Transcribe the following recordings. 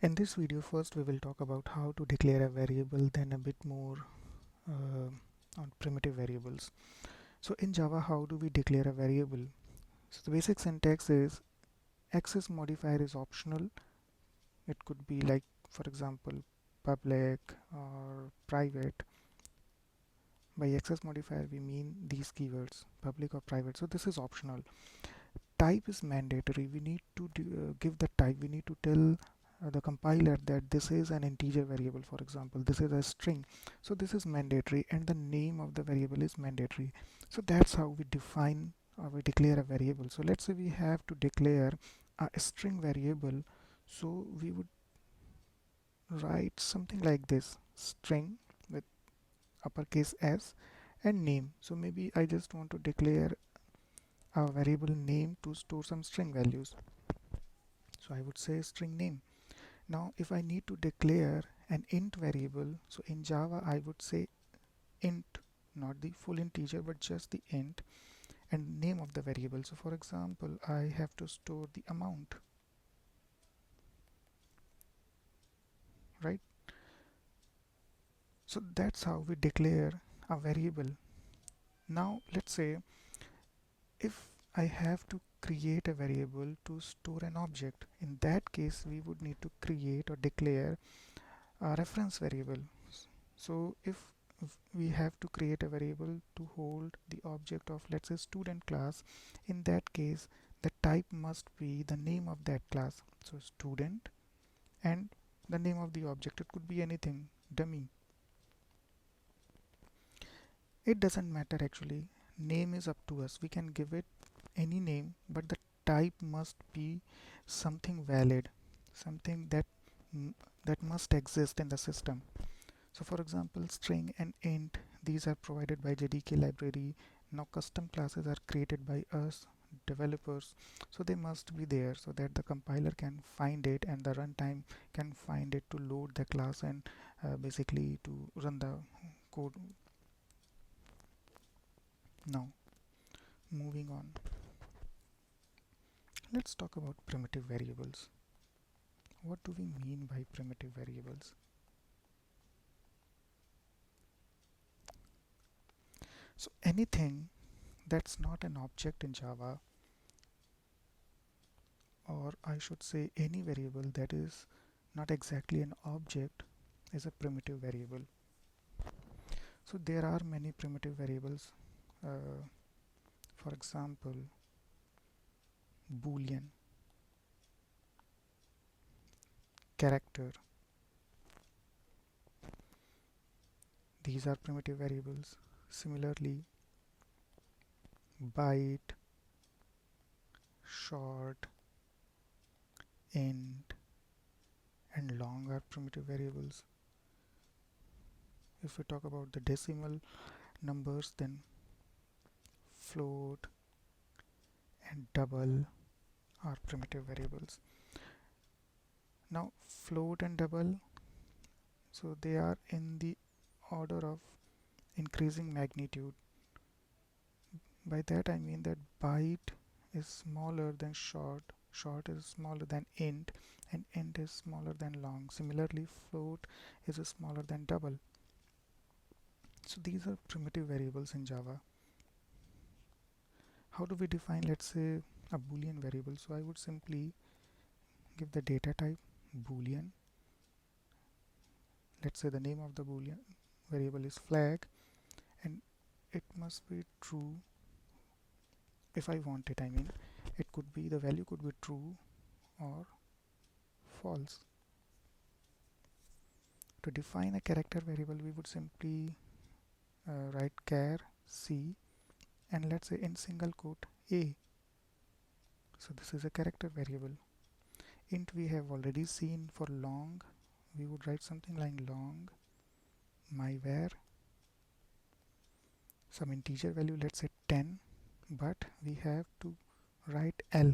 In this video, first we will talk about how to declare a variable, then a bit more uh, on primitive variables. So in Java, how do we declare a variable? So the basic syntax is access modifier is optional. It could be like, for example, public or private. By access modifier, we mean these keywords, public or private. So this is optional. Type is mandatory. We need to give the type. We need to tell the compiler that this is an integer variable. For example, this is a string, so this is mandatory, and the name of the variable is mandatory. So that's how we define or we declare a variable. So let's say we have to declare a string variable, so we would write something like this: string with uppercase S and name. So maybe I just want to declare a variable name to store some string values, so I would say string name. Now if I need to declare an int variable, so in Java I would say int, not the full integer but just the int, and name of the variable. So for example, I have to store the amount, right? So that's how we declare a variable. Now let's say if I have to create a variable to store an object, in that case we would need to create or declare a reference variable. So if we have to create a variable to hold the object of, let's say, student class, in that case the type must be the name of that class. So student and the name of the object, it could be anything, dummy. It doesn't matter actually, name is up to us. We can give it any name, but the type must be something valid, something mm, that must exist in the system. So for example, string and int, these are provided by JDK library. Now custom classes are created by us developers, so they must be there so that the compiler can find it and the runtime can find it to load the class and basically to run the code. Now moving on, let's talk about primitive variables. What do we mean by primitive variables? So anything that's not an object in Java, or I should say any variable that is not exactly an object, is a primitive variable. So there are many primitive variables. Uh, for example, Boolean, character, these are primitive variables. Similarly, byte, short, int, and long are primitive variables. If we talk about the decimal numbers, then float and double are primitive variables. Now float and double, so they are in the order of increasing magnitude. By that I mean that byte is smaller than short, short is smaller than int, and int is smaller than long. Similarly, float is smaller than double. So these are primitive variables in Java. How do we define, let's say, a Boolean variable? So I would simply give the data type Boolean. Let's say the name of the Boolean variable is flag, and it must be true if I want it. I mean, it could be, the value could be true or false. To define a character variable, we would simply write char c, and let's say in single quote a. So this is a character variable. Int we have already seen. For long, we would write something like long myvar, some integer value, let's say 10, but we have to write l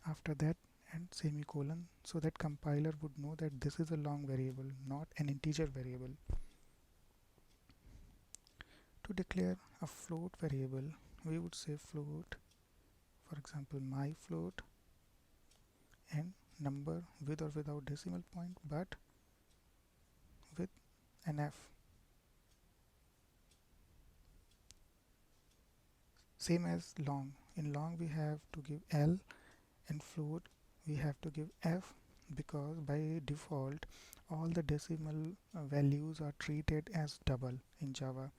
after that and semicolon, so that compiler would know that this is a long variable, not an integer variable. To declare a float variable, we would say float, for example my float, and number with or without decimal point, but with an f. Same as long. In long we have to give L, and float we have to give F, because by default all the decimal values are treated as double in Java,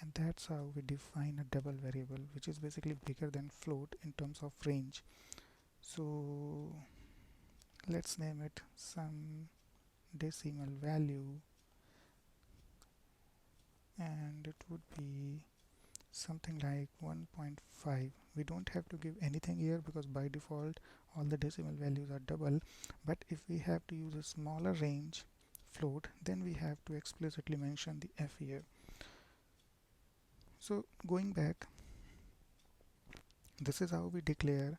and that's how we define a double variable, which is basically bigger than float in terms of range. So let's name it some decimal value, and it would be something like 1.5. We don't have to give anything here because by default all the decimal values are double, but if we have to use a smaller range float, then we have to explicitly mention the f here. So going back, this is how we declare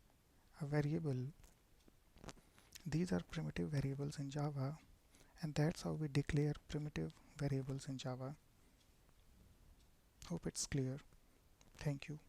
a variable. These are primitive variables in Java, and that's how we declare primitive variables in Java. Hope it's clear. Thank you.